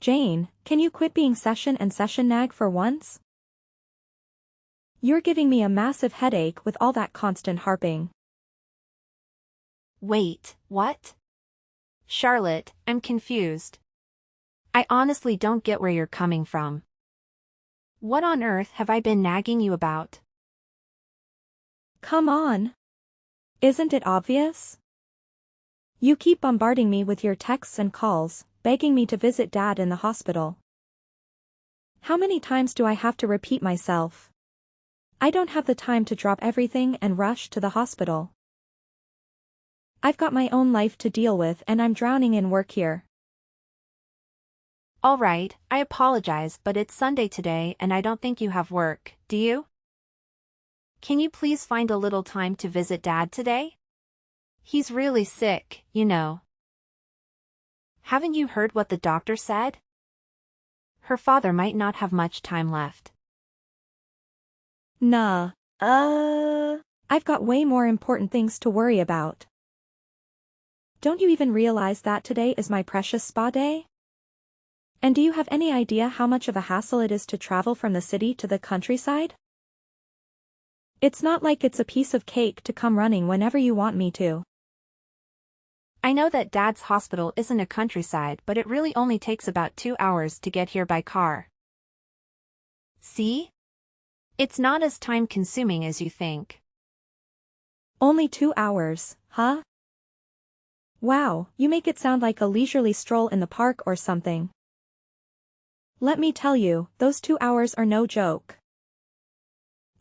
Jane, can you quit being session and session nag for once? You're giving me a massive headache with all that constant harping. Wait, what? Charlotte, I'm confused. I honestly don't get where you're coming from. What on earth have I been nagging you about? Come on. Isn't it obvious? You keep bombarding me with your texts and calls, begging me to visit Dad in the hospital. How many times do I have to repeat myself? I don't have the time to drop everything and rush to the hospital. I've got my own life to deal with and I'm drowning in work here. All right, I apologize, but it's Sunday today and I don't think you have work, do you? Can you please find a little time to visit Dad today? He's really sick, you know. Haven't you heard what the doctor said? Her father might not have much time left. Nah. I've got way more important things to worry about. Don't you even realize that today is my precious spa day? And do you have any idea how much of a hassle it is to travel from the city to the countryside? It's not like it's a piece of cake to come running whenever you want me to. I know that Dad's hospital isn't a countryside, but it really only takes about 2 hours to get here by car. See? It's not as time-consuming as you think. Only 2 hours, huh? Wow, you make it sound like a leisurely stroll in the park or something. Let me tell you, those 2 hours are no joke.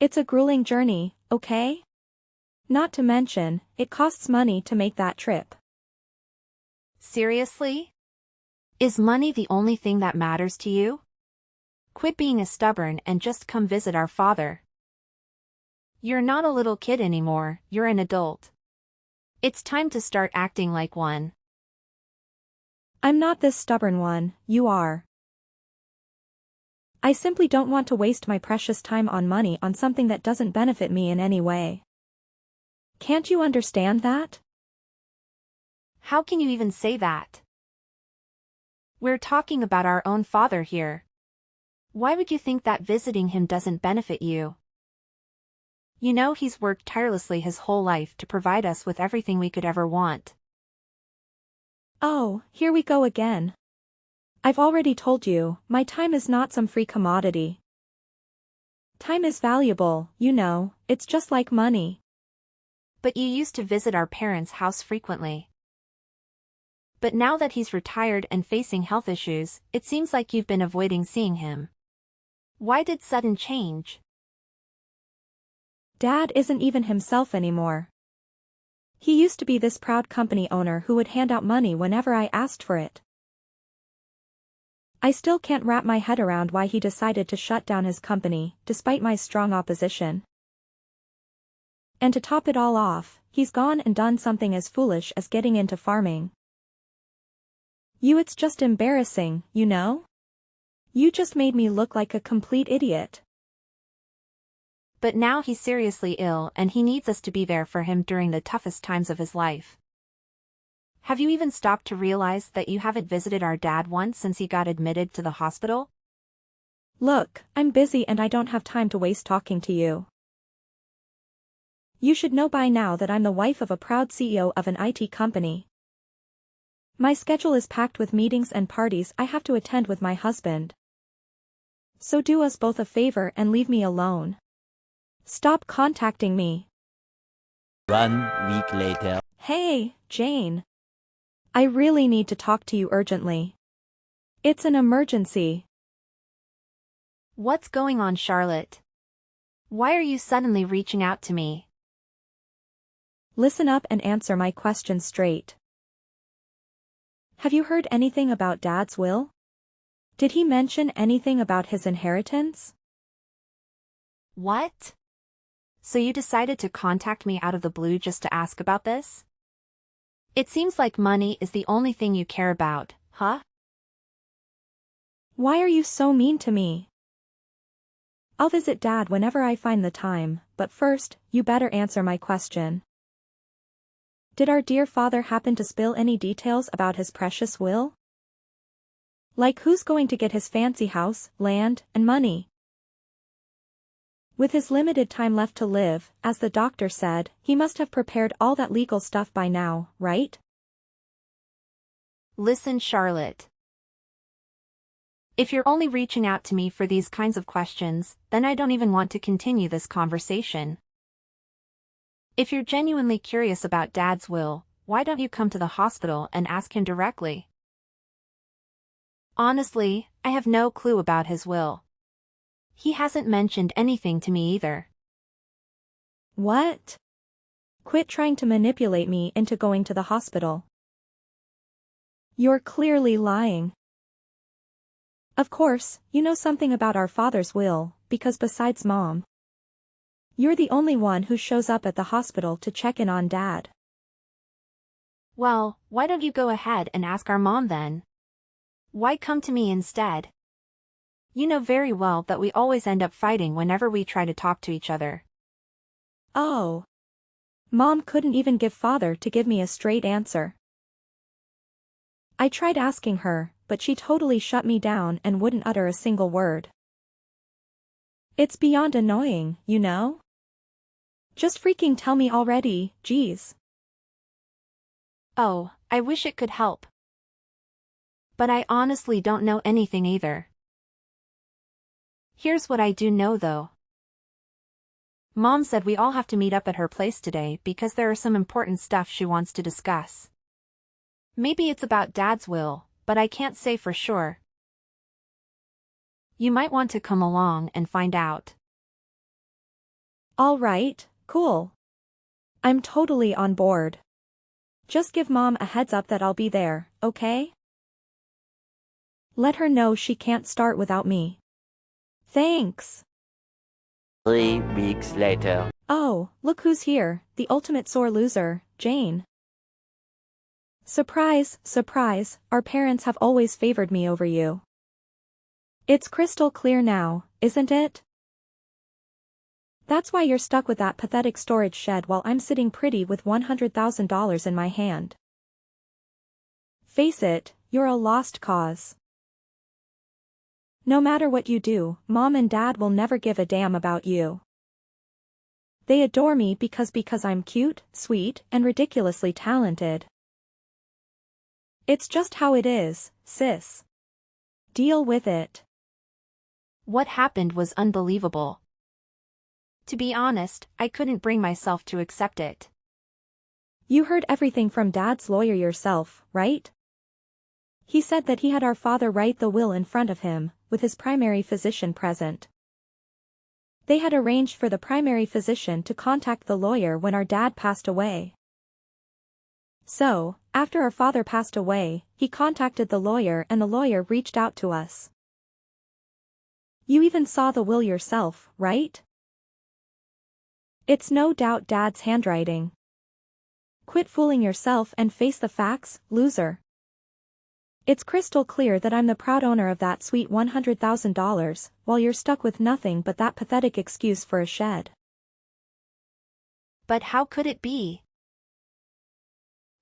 It's a grueling journey, okay? Not to mention, it costs money to make that trip. Seriously? Is money the only thing that matters to you? Quit being a stubborn and just come visit our father. You're not a little kid anymore, you're an adult. It's time to start acting like one. I'm not this stubborn one, you are. I simply don't want to waste my precious time on money on something that doesn't benefit me in any way. Can't you understand that? How can you even say that? We're talking about our own father here. Why would you think that visiting him doesn't benefit you? You know he's worked tirelessly his whole life to provide us with everything we could ever want. Oh, here we go again. I've already told you, my time is not some free commodity. Time is valuable, you know, it's just like money. But you used to visit our parents' house frequently. But now that he's retired and facing health issues, it seems like you've been avoiding seeing him. Why did sudden change? Dad isn't even himself anymore. He used to be this proud company owner who would hand out money whenever I asked for it. I still can't wrap my head around why he decided to shut down his company, despite my strong opposition. And to top it all off, he's gone and done something as foolish as getting into farming. It's just embarrassing, you know? You just made me look like a complete idiot. But now he's seriously ill and he needs us to be there for him during the toughest times of his life. Have you even stopped to realize that you haven't visited our dad once since he got admitted to the hospital? Look, I'm busy and I don't have time to waste talking to you. You should know by now that I'm the wife of a proud CEO of an IT company. My schedule is packed with meetings and parties I have to attend with my husband. So do us both a favor and leave me alone. Stop contacting me. 1 week later. Hey, Jane. I really need to talk to you urgently. It's an emergency. What's going on, Charlotte? Why are you suddenly reaching out to me? Listen up and answer my question straight. Have you heard anything about Dad's will? Did he mention anything about his inheritance? What? So you decided to contact me out of the blue just to ask about this? It seems like money is the only thing you care about, huh? Why are you so mean to me? I'll visit Dad whenever I find the time, but first, you better answer my question. Did our dear father happen to spill any details about his precious will? Like who's going to get his fancy house, land, and money? With his limited time left to live, as the doctor said, he must have prepared all that legal stuff by now, right? Listen, Charlotte. If you're only reaching out to me for these kinds of questions, then I don't even want to continue this conversation. If you're genuinely curious about Dad's will, why don't you come to the hospital and ask him directly? Honestly, I have no clue about his will. He hasn't mentioned anything to me either. What? Quit trying to manipulate me into going to the hospital. You're clearly lying. Of course, you know something about our father's will, because besides Mom, you're the only one who shows up at the hospital to check in on Dad. Well, why don't you go ahead and ask our mom then? Why come to me instead? You know very well that we always end up fighting whenever we try to talk to each other. Oh. Mom couldn't even give Father to give me a straight answer. I tried asking her, but she totally shut me down and wouldn't utter a single word. It's beyond annoying, you know? Just freaking tell me already, geez. Oh, I wish it could help. But I honestly don't know anything either. Here's what I do know though. Mom said we all have to meet up at her place today because there are some important stuff she wants to discuss. Maybe it's about Dad's will, but I can't say for sure. You might want to come along and find out. All right, cool. I'm totally on board. Just give Mom a heads up that I'll be there, okay? Let her know she can't start without me. Thanks. 3 weeks later. Oh, look who's here, the ultimate sore loser, Jane. Surprise, surprise, our parents have always favored me over you. It's crystal clear now, isn't it? That's why you're stuck with that pathetic storage shed while I'm sitting pretty with $100,000 in my hand. Face it, you're a lost cause. No matter what you do, Mom and Dad will never give a damn about you. They adore me because I'm cute, sweet, and ridiculously talented. It's just how it is, sis. Deal with it. What happened was unbelievable. To be honest, I couldn't bring myself to accept it. You heard everything from Dad's lawyer yourself, right? He said that he had our father write the will in front of him, with his primary physician present. They had arranged for the primary physician to contact the lawyer when our dad passed away. So, after our father passed away, he contacted the lawyer and the lawyer reached out to us. You even saw the will yourself, right? It's no doubt Dad's handwriting. Quit fooling yourself and face the facts, loser. It's crystal clear that I'm the proud owner of that sweet $100,000, while you're stuck with nothing but that pathetic excuse for a shed. But how could it be?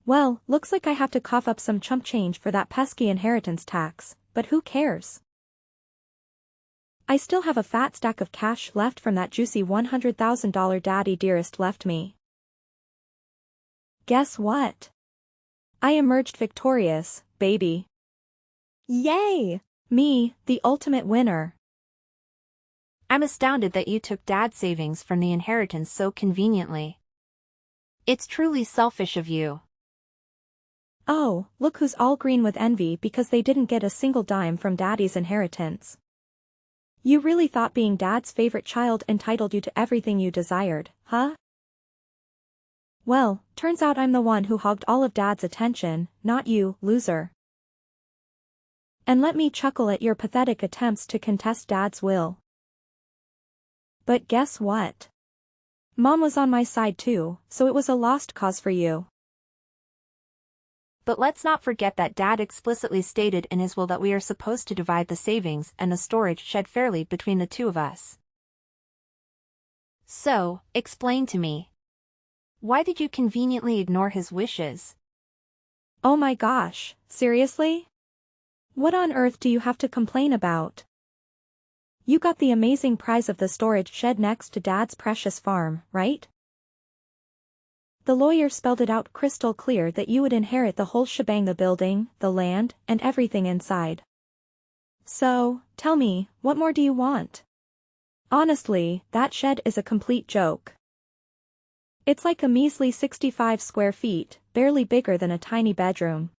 Well, looks like I have to cough up some chump change for that pesky inheritance tax, but who cares? I still have a fat stack of cash left from that juicy $100,000 Daddy Dearest left me. Guess what? I emerged victorious, baby. Yay! Me, the ultimate winner. I'm astounded that you took Dad's savings from the inheritance so conveniently. It's truly selfish of you. Oh, look who's all green with envy because they didn't get a single dime from Daddy's inheritance. You really thought being Dad's favorite child entitled you to everything you desired, huh? Well, turns out I'm the one who hogged all of Dad's attention, not you, loser. And let me chuckle at your pathetic attempts to contest Dad's will. But guess what? Mom was on my side too, so it was a lost cause for you. But let's not forget that Dad explicitly stated in his will that we are supposed to divide the savings and the storage shed fairly between the two of us. So, explain to me. Why did you conveniently ignore his wishes? Oh my gosh, seriously? What on earth do you have to complain about? You got the amazing prize of the storage shed next to Dad's precious farm, right? The lawyer spelled it out crystal clear that you would inherit the whole shebang, the building, the land, and everything inside. So, tell me, what more do you want? Honestly, that shed is a complete joke. It's like a measly 65 square feet, barely bigger than a tiny bedroom.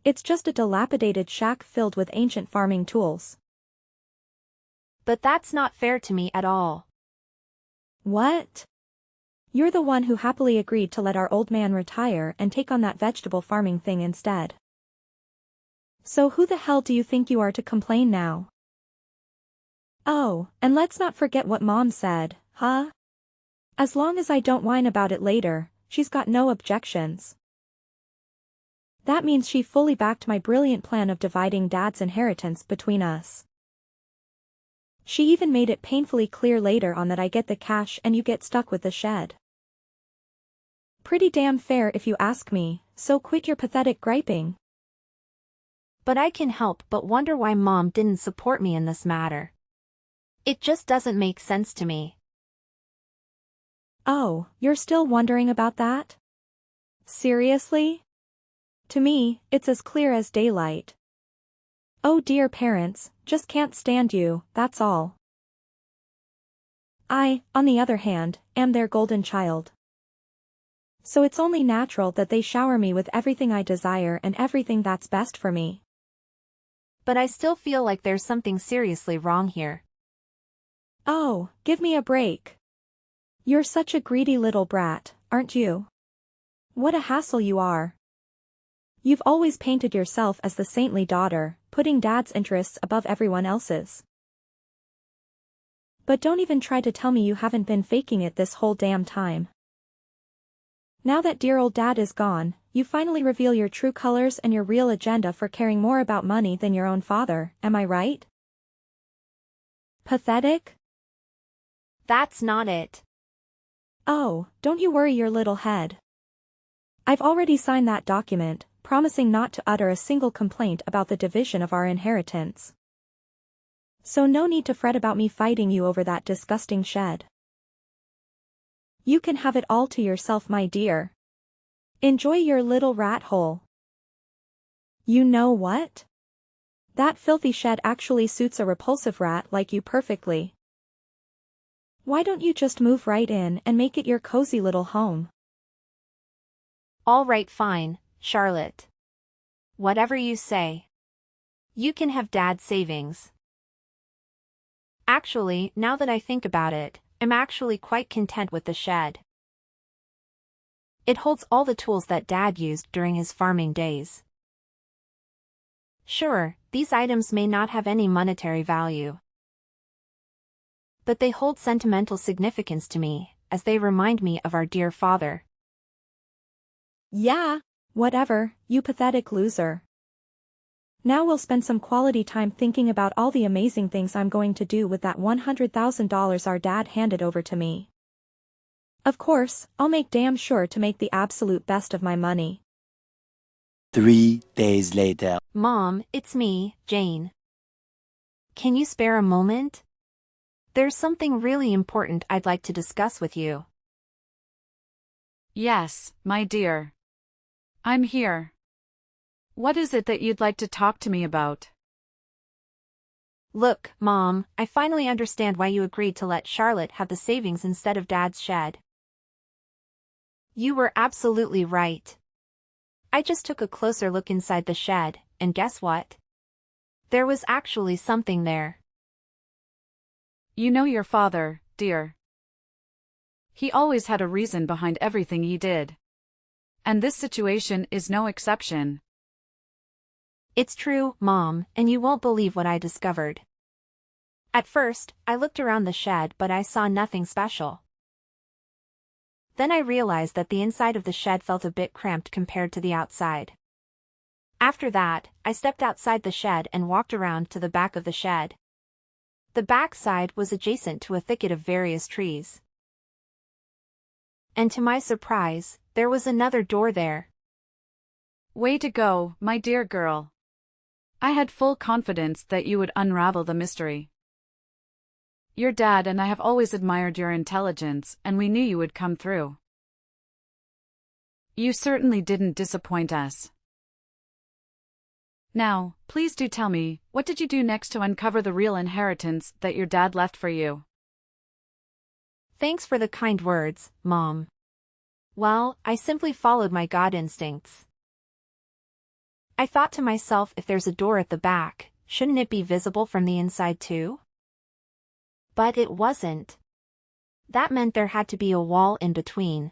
It's just a dilapidated shack filled with ancient farming tools. But that's not fair to me at all. What? You're the one who happily agreed to let our old man retire and take on that vegetable farming thing instead. So who the hell do you think you are to complain now? Oh, and let's not forget what Mom said, huh? As long as I don't whine about it later, she's got no objections. That means she fully backed my brilliant plan of dividing Dad's inheritance between us. She even made it painfully clear later on that I get the cash and you get stuck with the shed. Pretty damn fair if you ask me, so quit your pathetic griping. But I can help but wonder why Mom didn't support me in this matter. It just doesn't make sense to me. Oh, you're still wondering about that? Seriously? To me, it's as clear as daylight. Oh dear parents, just can't stand you, that's all. I, on the other hand, am their golden child. So it's only natural that they shower me with everything I desire and everything that's best for me. But I still feel like there's something seriously wrong here. Oh, give me a break. You're such a greedy little brat, aren't you? What a hassle you are. You've always painted yourself as the saintly daughter, putting Dad's interests above everyone else's. But don't even try to tell me you haven't been faking it this whole damn time. Now that dear old Dad is gone, you finally reveal your true colors and your real agenda for caring more about money than your own father, am I right? Pathetic? That's not it. Oh, don't you worry your little head. I've already signed that document, promising not to utter a single complaint about the division of our inheritance. So no need to fret about me fighting you over that disgusting shed. You can have it all to yourself, my dear. Enjoy your little rat hole. You know what? That filthy shed actually suits a repulsive rat like you perfectly. Why don't you just move right in and make it your cozy little home? All right, fine, Charlotte. Whatever you say. You can have Dad's savings. Actually, now that I think about it, I'm actually quite content with the shed. It holds all the tools that Dad used during his farming days. Sure, these items may not have any monetary value. But they hold sentimental significance to me, as they remind me of our dear father. Yeah, whatever, you pathetic loser. Now we'll spend some quality time thinking about all the amazing things I'm going to do with that $100,000 our dad handed over to me. Of course, I'll make damn sure to make the absolute best of my money. 3 days later. Mom, it's me, Jane. Can you spare a moment? There's something really important I'd like to discuss with you. Yes, my dear. I'm here. What is it that you'd like to talk to me about? Look, Mom, I finally understand why you agreed to let Charlotte have the savings instead of Dad's shed. You were absolutely right. I just took a closer look inside the shed, and guess what? There was actually something there. You know your father, dear. He always had a reason behind everything he did. And this situation is no exception. It's true, Mom, and you won't believe what I discovered. At first, I looked around the shed but I saw nothing special. Then I realized that the inside of the shed felt a bit cramped compared to the outside. After that, I stepped outside the shed and walked around to the back of the shed. The back side was adjacent to a thicket of various trees. And to my surprise, there was another door there. Way to go, my dear girl. I had full confidence that you would unravel the mystery. Your dad and I have always admired your intelligence, and we knew you would come through. You certainly didn't disappoint us. Now, please do tell me, what did you do next to uncover the real inheritance that your dad left for you? Thanks for the kind words, Mom. Well, I simply followed my God instincts. I thought to myself, if there's a door at the back, shouldn't it be visible from the inside too? But it wasn't. That meant there had to be a wall in between.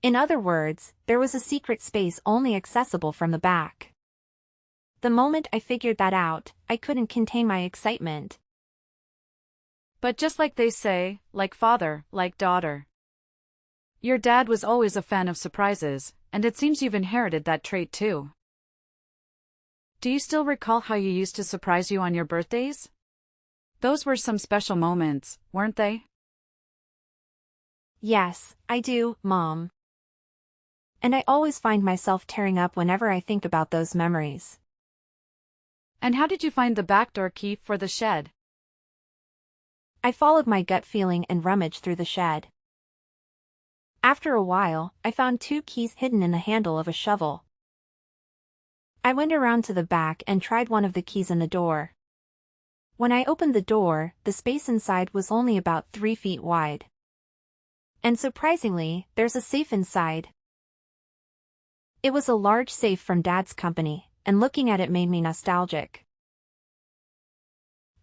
In other words, there was a secret space only accessible from the back. The moment I figured that out, I couldn't contain my excitement. But just like they say, like father, like daughter. Your dad was always a fan of surprises, and it seems you've inherited that trait too. Do you still recall how you used to surprise you on your birthdays? Those were some special moments, weren't they? Yes, I do, Mom. And I always find myself tearing up whenever I think about those memories. And how did you find the back door key for the shed? I followed my gut feeling and rummaged through the shed. After a while, I found 2 keys hidden in the handle of a shovel. I went around to the back and tried one of the keys in the door. When I opened the door, the space inside was only about 3 feet wide. And surprisingly, there's a safe inside. It was a large safe from Dad's company, and looking at it made me nostalgic.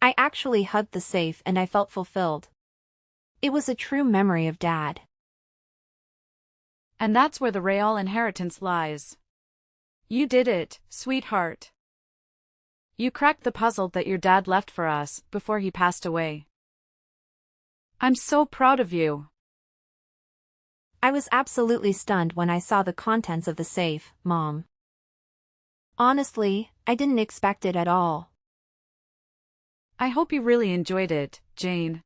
I actually hugged the safe and I felt fulfilled. It was a true memory of Dad. And that's where the real inheritance lies. You did it, sweetheart. You cracked the puzzle that your dad left for us before he passed away. I'm so proud of you. I was absolutely stunned when I saw the contents of the safe, Mom. Honestly, I didn't expect it at all. I hope you really enjoyed it, Jane.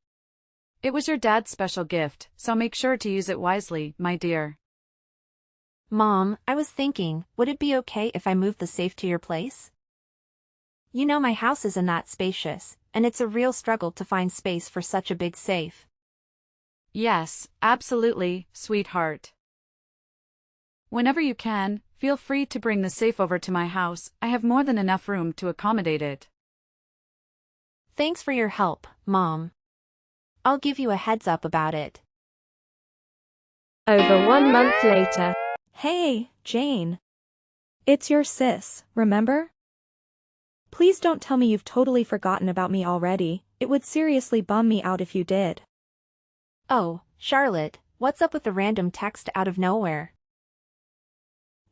It was your dad's special gift, so make sure to use it wisely, my dear. Mom, I was thinking, would it be okay if I moved the safe to your place? You know my house isn't that spacious, and it's a real struggle to find space for such a big safe. Yes, absolutely, sweetheart. Whenever you can, feel free to bring the safe over to my house. I have more than enough room to accommodate it. Thanks for your help, Mom. I'll give you a heads up about it. Over 1 month later. Hey, Jane. It's your sis, remember? Please don't tell me you've totally forgotten about me already. It would seriously bum me out if you did. Oh, Charlotte, what's up with the random text out of nowhere?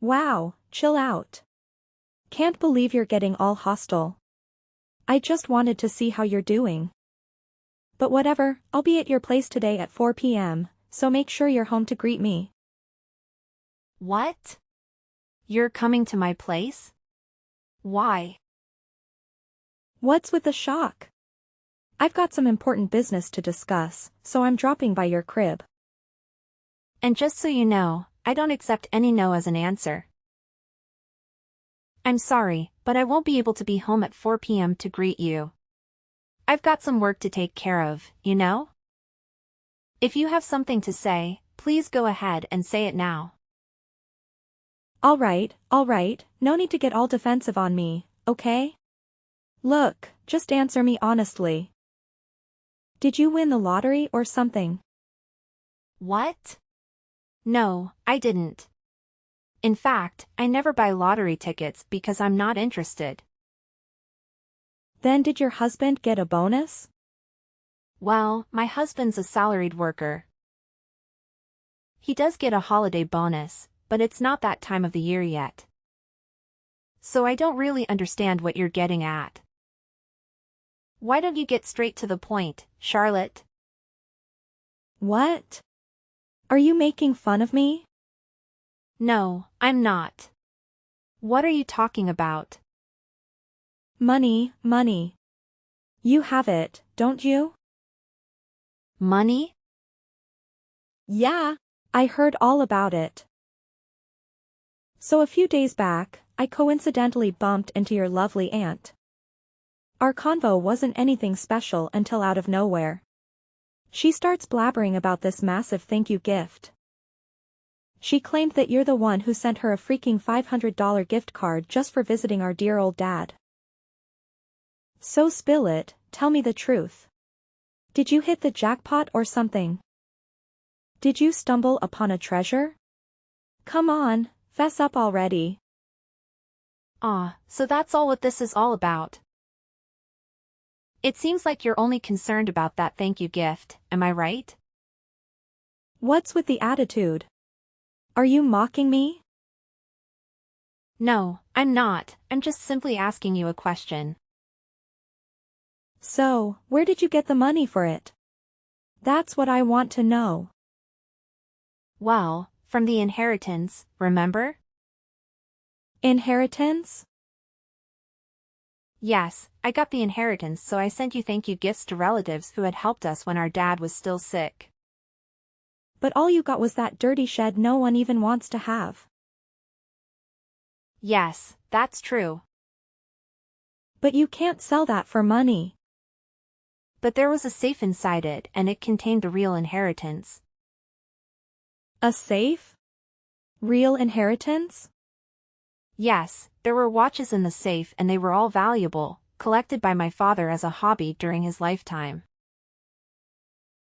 Wow, chill out. Can't believe you're getting all hostile. I just wanted to see how you're doing. But whatever, I'll be at your place today at 4 p.m., so make sure you're home to greet me. What? You're coming to my place? Why? What's with the shock? I've got some important business to discuss, so I'm dropping by your crib. And just so you know, I don't accept any no as an answer. I'm sorry, but I won't be able to be home at 4 p.m. to greet you. I've got some work to take care of, you know? If you have something to say, please go ahead and say it now. All right, no need to get all defensive on me, okay? Look, just answer me honestly. Did you win the lottery or something? What? No, I didn't. In fact, I never buy lottery tickets because I'm not interested. Then did your husband get a bonus? Well, my husband's a salaried worker. He does get a holiday bonus, but it's not that time of the year yet. So I don't really understand what you're getting at. Why don't you get straight to the point, Charlotte? What? Are you making fun of me? No, I'm not. What are you talking about? Money. You have it, don't you? Money? Yeah, I heard all about it. So a few days back, I coincidentally bumped into your lovely aunt. Our convo wasn't anything special until out of nowhere. She starts blabbering about this massive thank you gift. She claimed that you're the one who sent her a freaking $500 gift card just for visiting our dear old dad. So spill it, tell me the truth. Did you hit the jackpot or something? Did you stumble upon a treasure? Come on, fess up already. So that's all what this is all about. It seems like you're only concerned about that thank you gift, am I right? What's with the attitude? Are you mocking me? No, I'm not, I'm just simply asking you a question. So, where did you get the money for it? That's what I want to know. Well, from the inheritance, remember? Inheritance? Yes, I got the inheritance, so I sent you thank you gifts to relatives who had helped us when our dad was still sick. But all you got was that dirty shed no one even wants to have. Yes, that's true. But you can't sell that for money. But there was a safe inside it and it contained the real inheritance. A safe? Real inheritance? Yes, there were watches in the safe and they were all valuable, collected by my father as a hobby during his lifetime.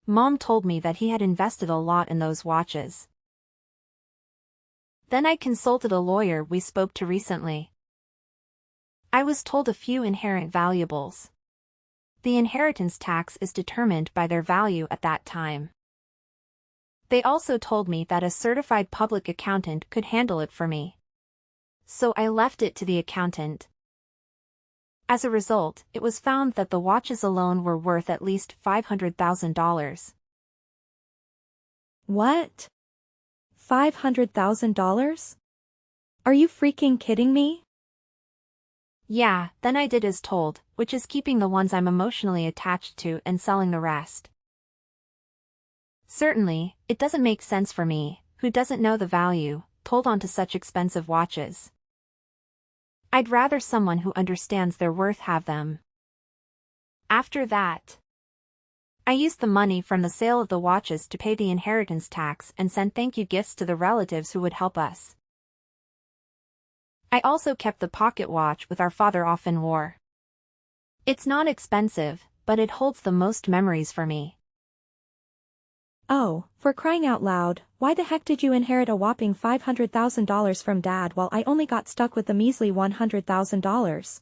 Mom told me that he had invested a lot in those watches. Then I consulted a lawyer we spoke to recently. I was told a few inherent valuables. The inheritance tax is determined by their value at that time. They also told me that a certified public accountant could handle it for me. So I left it to the accountant. As a result, it was found that the watches alone were worth at least $500,000. What? $500,000? Are you freaking kidding me? Yeah, then I did as told, which is keeping the ones I'm emotionally attached to and selling the rest. Certainly, it doesn't make sense for me, who doesn't know the value, to hold on to such expensive watches. I'd rather someone who understands their worth have them. After that, I used the money from the sale of the watches to pay the inheritance tax and send thank you gifts to the relatives who would help us. I also kept the pocket watch with our father often wore. It's not expensive, but it holds the most memories for me. Oh, for crying out loud, why the heck did you inherit a whopping $500,000 from Dad while I only got stuck with the measly $100,000?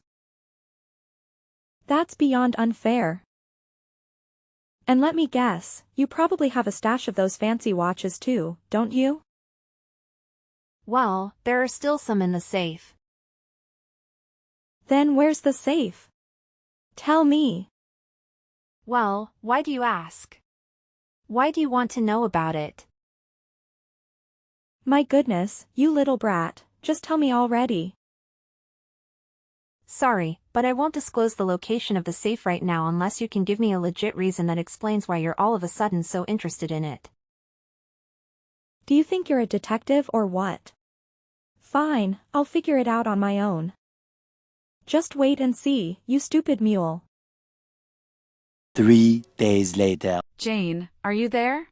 That's beyond unfair. And let me guess, you probably have a stash of those fancy watches too, don't you? Well, there are still some in the safe. Then where's the safe? Tell me. Well, why do you ask? Why do you want to know about it? My goodness, you little brat, just tell me already. Sorry, but I won't disclose the location of the safe right now unless you can give me a legit reason that explains why you're all of a sudden so interested in it. Do you think you're a detective or what? Fine, I'll figure it out on my own. Just wait and see, you stupid mule. 3 days later. Jane, are you there?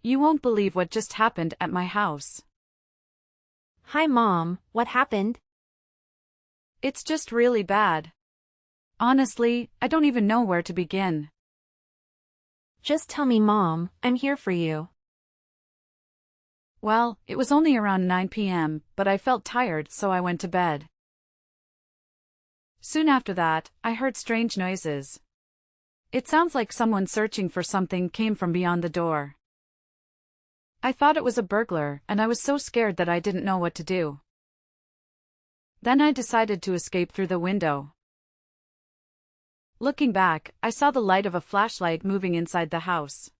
You won't believe what just happened at my house. Hi Mom, what happened? It's just really bad. Honestly, I don't even know where to begin. Just tell me Mom, I'm here for you. Well, it was only around 9 p.m., but I felt tired so I went to bed. Soon after that, I heard strange noises. It sounds like someone searching for something came from beyond the door. I thought it was a burglar, and I was so scared that I didn't know what to do. Then I decided to escape through the window. Looking back, I saw the light of a flashlight moving inside the house.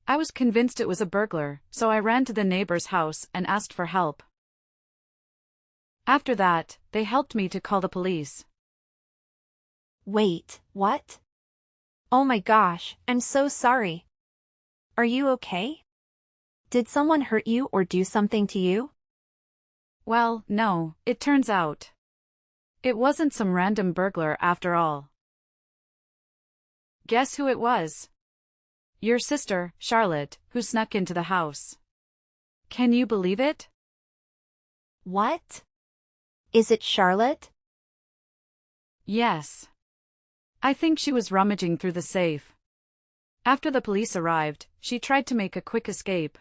I was convinced it was a burglar, so I ran to the neighbor's house and asked for help. After that, they helped me to call the police. Wait, what? Oh my gosh, I'm so sorry. Are you okay? Did someone hurt you or do something to you? Well, no, it turns out. It wasn't some random burglar after all. Guess who it was? Your sister, Charlotte, who snuck into the house. Can you believe it? What? Is it Charlotte? Yes. I think she was rummaging through the safe. After the police arrived, she tried to make a quick escape.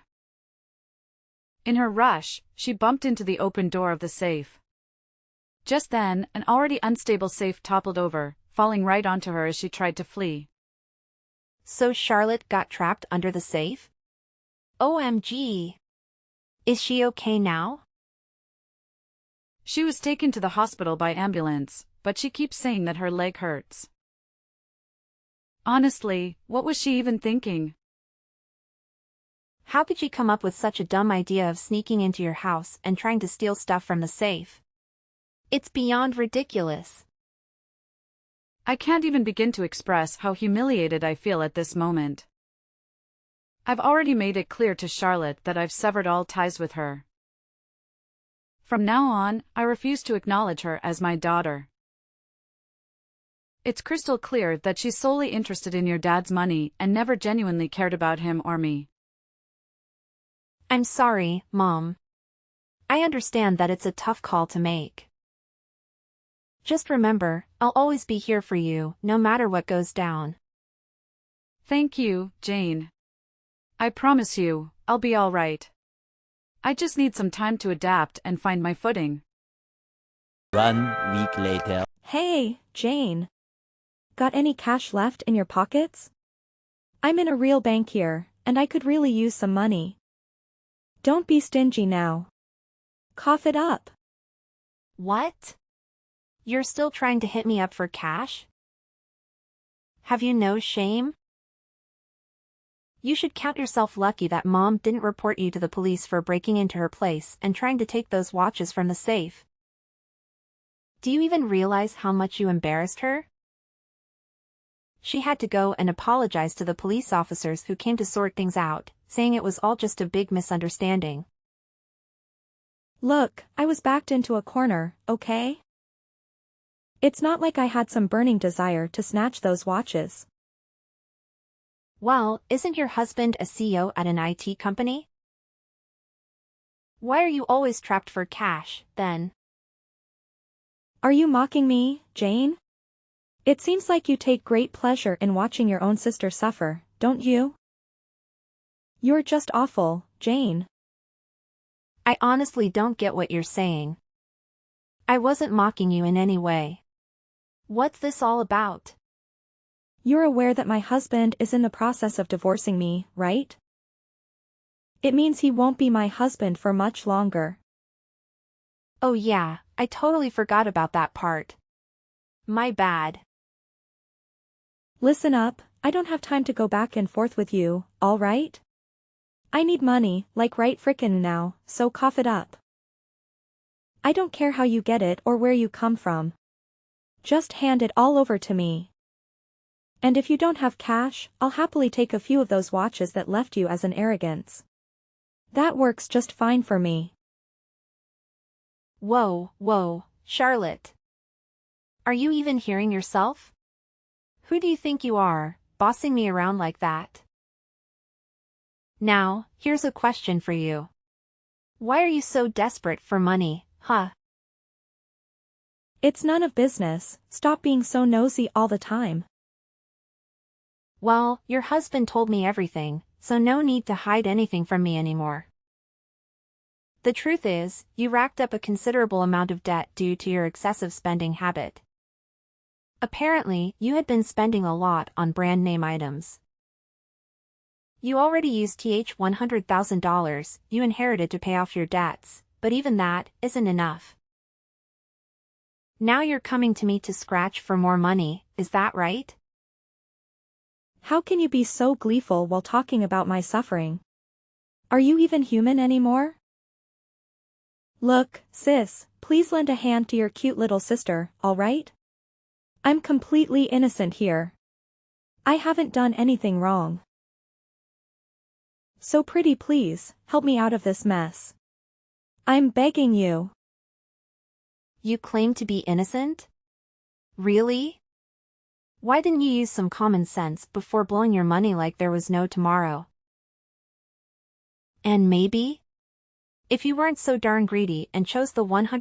In her rush, she bumped into the open door of the safe. Just then, an already unstable safe toppled over, falling right onto her as she tried to flee. So Charlotte got trapped under the safe? OMG. Is she okay now? She was taken to the hospital by ambulance, but she keeps saying that her leg hurts. Honestly, what was she even thinking? How could she come up with such a dumb idea of sneaking into your house and trying to steal stuff from the safe? It's beyond ridiculous. I can't even begin to express how humiliated I feel at this moment. I've already made it clear to Charlotte that I've severed all ties with her. From now on, I refuse to acknowledge her as my daughter. It's crystal clear that she's solely interested in your dad's money and never genuinely cared about him or me. I'm sorry, Mom. I understand that it's a tough call to make. Just remember, I'll always be here for you, no matter what goes down. Thank you, Jane. I promise you, I'll be all right. I just need some time to adapt and find my footing. 1 week later. Hey, Jane. Got any cash left in your pockets? I'm in a real bank here, and I could really use some money. Don't be stingy now. Cough it up. What? You're still trying to hit me up for cash? Have you no shame? You should count yourself lucky that Mom didn't report you to the police for breaking into her place and trying to take those watches from the safe. Do you even realize how much you embarrassed her? She had to go and apologize to the police officers who came to sort things out, saying it was all just a big misunderstanding. Look, I was backed into a corner, okay? It's not like I had some burning desire to snatch those watches. Well, isn't your husband a CEO at an IT company? Why are you always trapped for cash, then? Are you mocking me, Jane? It seems like you take great pleasure in watching your own sister suffer, don't you? You're just awful, Jane. I honestly don't get what you're saying. I wasn't mocking you in any way. What's this all about? You're aware that my husband is in the process of divorcing me, right? It means he won't be my husband for much longer. Oh yeah, I totally forgot about that part. My bad. Listen up, I don't have time to go back and forth with you, alright? I need money, like right frickin' now, so cough it up. I don't care how you get it or where you come from. Just hand it all over to me. And if you don't have cash, I'll happily take a few of those watches that left you as an arrogance. That works just fine for me. Whoa, Charlotte. Are you even hearing yourself? Who do you think you are, bossing me around like that? Now, here's a question for you. Why are you so desperate for money, huh? It's none of business, stop being so nosy all the time. Well, your husband told me everything, so no need to hide anything from me anymore. The truth is, you racked up a considerable amount of debt due to your excessive spending habit. Apparently, you had been spending a lot on brand name items. You already used $100,000 you inherited to pay off your debts, but even that isn't enough. Now you're coming to me to scratch for more money, is that right? How can you be so gleeful while talking about my suffering? Are you even human anymore? Look, sis, please lend a hand to your cute little sister, alright? I'm completely innocent here. I haven't done anything wrong. So pretty please, help me out of this mess. I'm begging you. You claim to be innocent? Really? Why didn't you use some common sense before blowing your money like there was no tomorrow? And maybe, if you weren't so darn greedy and chose the 100